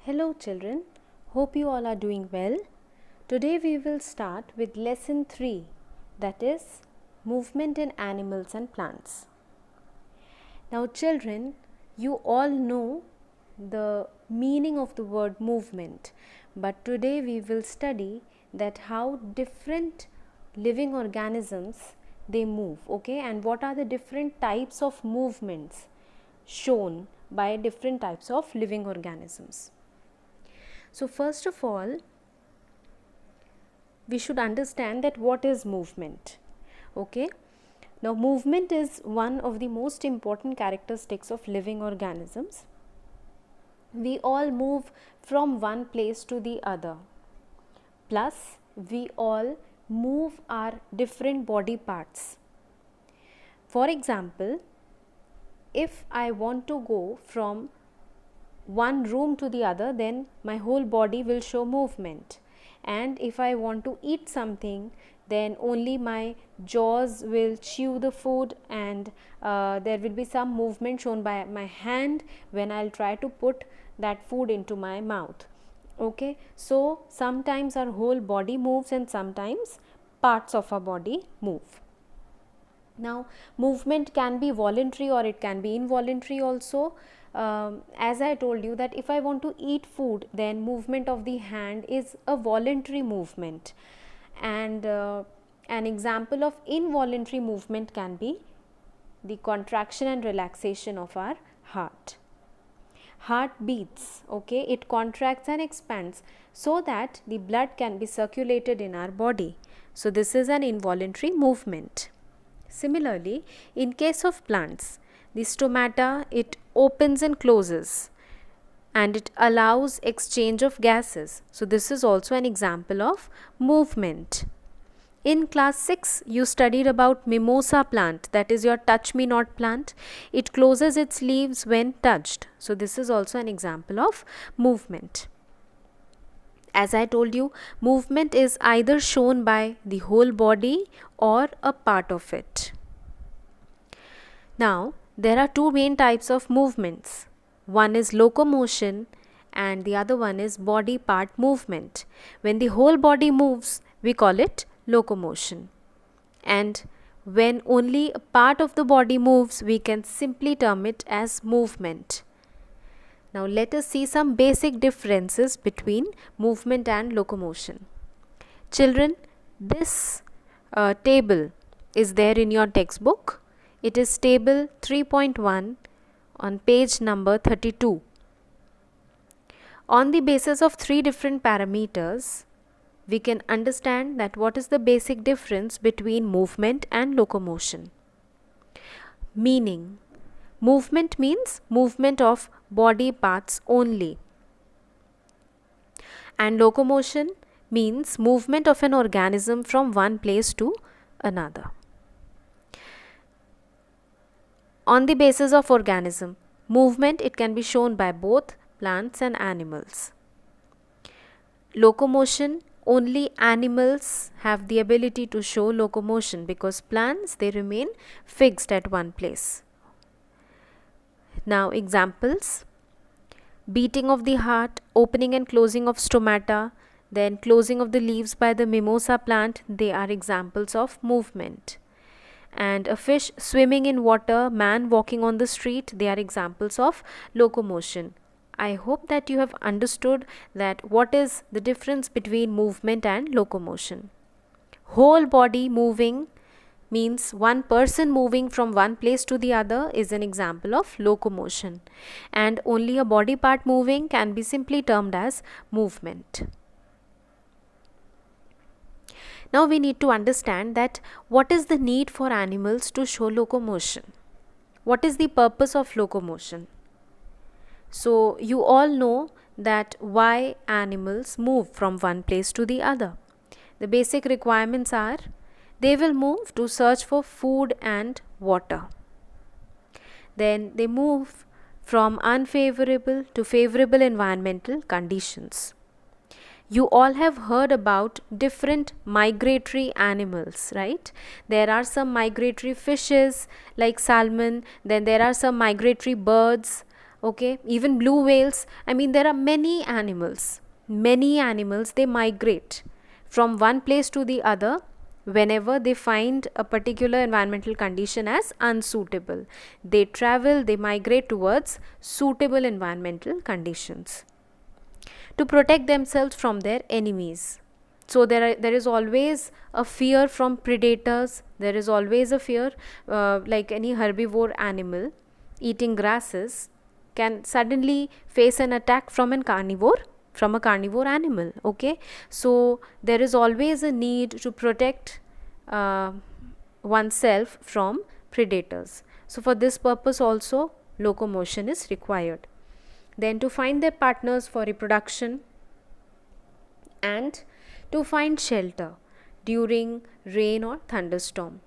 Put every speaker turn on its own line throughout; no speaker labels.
Hello children, hope you all are doing well. Today we will start with lesson 3, that is movement in animals and plants. Now children, you all know the meaning of the word movement, but today we will study that how different living organisms they move, okay, and what are the different types of movements shown by different types of living organisms. So first of all, we should understand that what is movement. Okay. Now movement is one of the most important characteristics of living organisms. We all move from one place to the other. Plus we all move our different body parts. For example, if I want to go from one room to the other, then my whole body will show movement. And if I want to eat something, then only my jaws will chew the food, and there will be some movement shown by my hand when I'll try to put that food into my mouth. Okay, so sometimes our whole body moves and sometimes parts of our body move. Now movement can be voluntary or it can be involuntary also. As I told you that if I want to eat food, then movement of the hand is a voluntary movement, and an example of involuntary movement can be the contraction and relaxation of our heart. Heart beats, okay, it contracts and expands so that the blood can be circulated in our body. So this is an involuntary movement. Similarly, in case of plants, the stomata, it opens and closes and it allows exchange of gases. So this is also an example of movement. In class 6, you studied about mimosa plant, that is your touch me not plant. It closes its leaves when touched. So this is also an example of movement. As I told you, movement is either shown by the whole body or a part of it. Now, there are two main types of movements. One is locomotion and the other one is body part movement. When the whole body moves, we call it locomotion. And when only a part of the body moves, we can simply term it as movement. Now let us see some basic differences between movement and locomotion. Children, this table is there in your textbook. It is table 3.1 on page number 32. On the basis of three different parameters, we can understand that what is the basic difference between movement and locomotion. Meaning, movement means movement of body parts only, and locomotion means movement of an organism from one place to another. On the basis of organism, movement, it can be shown by both plants and animals. Locomotion, only animals have the ability to show locomotion, because plants, they remain fixed at one place. Now examples: beating of the heart, opening and closing of stomata, then closing of the leaves by the mimosa plant, they are examples of movement. And a fish swimming in water, man walking on the street, they are examples of locomotion. I hope that you have understood that what is the difference between movement and locomotion. Whole body moving means one person moving from one place to the other is an example of locomotion, and only a body part moving can be simply termed as movement. Now we need to understand that what is the need for animals to show locomotion. What is the purpose of locomotion? So you all know that why animals move from one place to the other. The basic requirements are: they will move to search for food and water. Then they move from unfavorable to favorable environmental conditions. You all have heard about different migratory animals, right? There are some migratory fishes like salmon, then there are some migratory birds Okay, even blue whales. I mean, there are many animals, they migrate from one place to the other whenever they find a particular environmental condition as unsuitable. They travel, they migrate towards suitable environmental conditions to protect themselves from their enemies. So there is always a fear from predators. There is always a fear, like any herbivore animal eating grasses can suddenly face an attack from a carnivore animal. Okay, so there is always a need to protect oneself from predators. So for this purpose also locomotion is required. Then to find their partners for reproduction and to find shelter during rain or thunderstorm.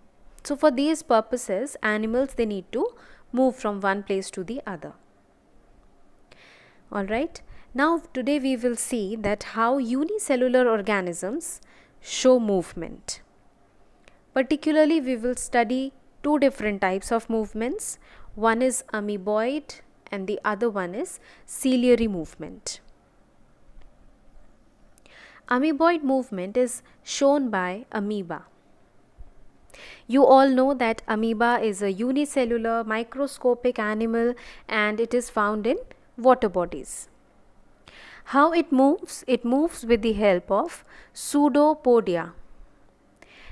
So for these purposes, animals, they need to move from one place to the other. Alright, now today we will see that how unicellular organisms show movement. Particularly we will study two different types of movements. One is amoeboid and the other one is ciliary movement. Amoeboid movement is shown by amoeba. You all know that amoeba is a unicellular microscopic animal and it is found in water bodies. How it moves? It moves with the help of pseudopodia.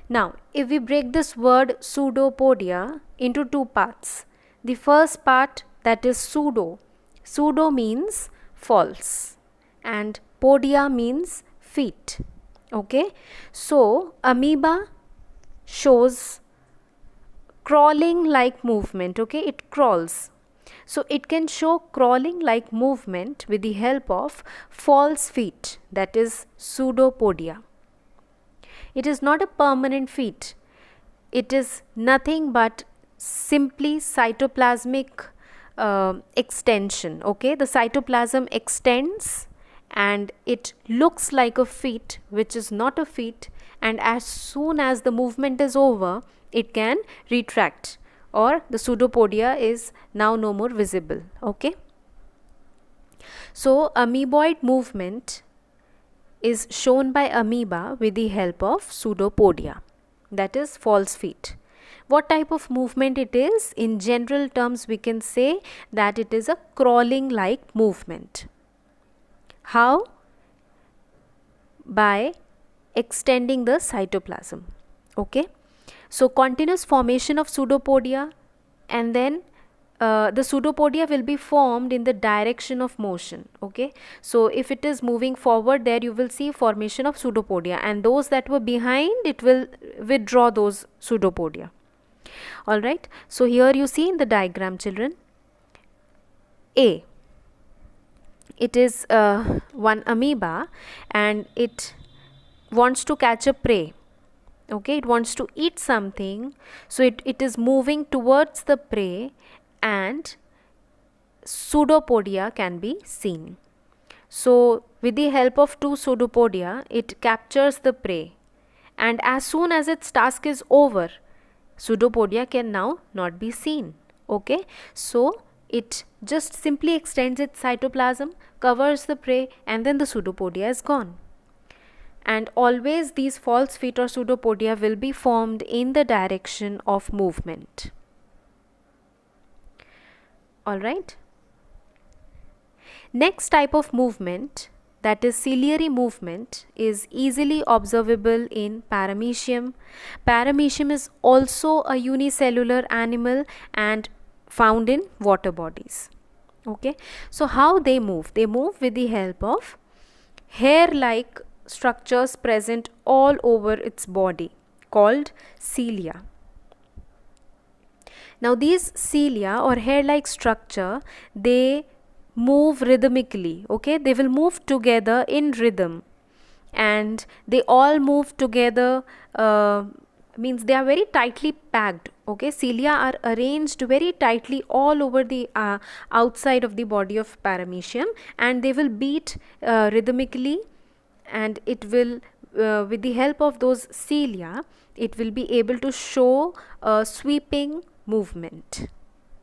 Now, if we break this word pseudopodia into two parts, the first part, that is pseudo. Pseudo means false and podia means feet. Okay, so amoeba shows crawling like movement. Okay, it crawls. So it can show crawling like movement with the help of false feet, that is pseudopodia. It is not a permanent feet. It is nothing but simply cytoplasmic extension. Okay, the cytoplasm extends and it looks like a feet, which is not a feet, and as soon as the movement is over, it can retract, or the pseudopodia is now no more visible. Okay, so amoeboid movement is shown by amoeba with the help of pseudopodia, that is false feet. What type of movement it is? In general terms, we can say that it is a crawling like movement. How? By extending the cytoplasm. Okay, so continuous formation of pseudopodia, and then the pseudopodia will be formed in the direction of motion. Okay, so if it is moving forward, there you will see formation of pseudopodia, and those that were behind, it will withdraw those pseudopodia. Alright, so here you see in the diagram, children, A, it is one amoeba and it wants to catch a prey. Okay, it wants to eat something, so it is moving towards the prey and pseudopodia can be seen. So with the help of two pseudopodia, it captures the prey, and as soon as its task is over, pseudopodia can now not be seen. Okay, so it just simply extends its cytoplasm, covers the prey, and then the pseudopodia is gone. And always these false feet or pseudopodia will be formed in the direction of movement. Alright. Next type of movement, that is ciliary movement, is easily observable in paramecium. Paramecium is also a unicellular animal and found in water bodies. Okay, so how they move? They move with the help of hair-like structures present all over its body called cilia. Now these cilia or hair-like structure, they move rhythmically. Okay, they will move together in rhythm, and they all move together, means they are very tightly packed. Okay, cilia are arranged very tightly all over the outside of the body of paramecium, and they will beat rhythmically, and it will with the help of those cilia, it will be able to show a sweeping movement.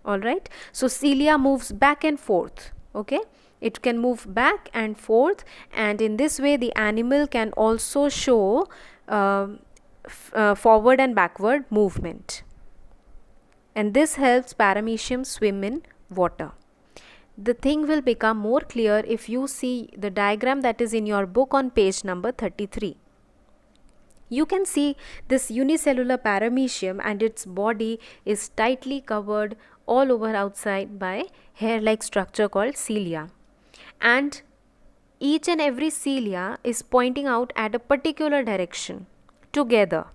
All right. So cilia moves back and forth. Okay. It can move back and forth, and in this way the animal can also show forward and backward movement. And this helps paramecium swim in water. The thing will become more clear if you see the diagram that is in your book on page number 33. You can see this unicellular paramecium, and its body is tightly covered all over outside by hair-like structure called cilia. And each and every cilia is pointing out at a particular direction together.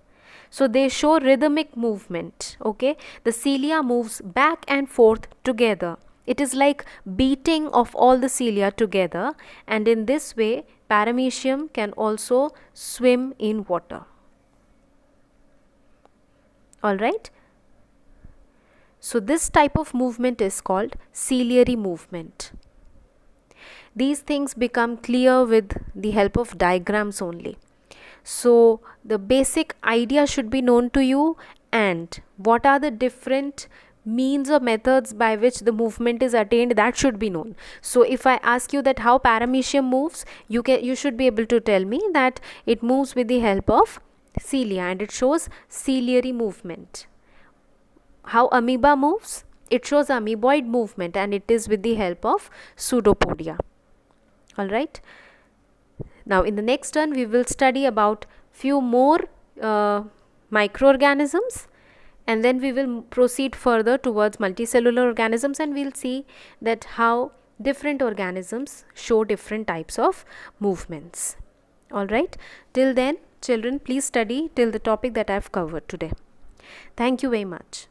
So they show rhythmic movement. Okay, the cilia moves back and forth together. It is like beating of all the cilia together, and in this way paramecium can also swim in water. All right. So this type of movement is called ciliary movement. These things become clear with the help of diagrams only. So the basic idea should be known to you, and what are the different means or methods by which the movement is attained, that should be known. So if I ask you that how paramecium moves, you should be able to tell me that it moves with the help of cilia and it shows ciliary movement. How amoeba moves? It shows amoeboid movement and it is with the help of pseudopodia. All right. Now in the next turn we will study about few more microorganisms, and then we will proceed further towards multicellular organisms, and we'll see that how different organisms show different types of movements. All right. Till then, children, please study till the topic that I have covered today. Thank you very much.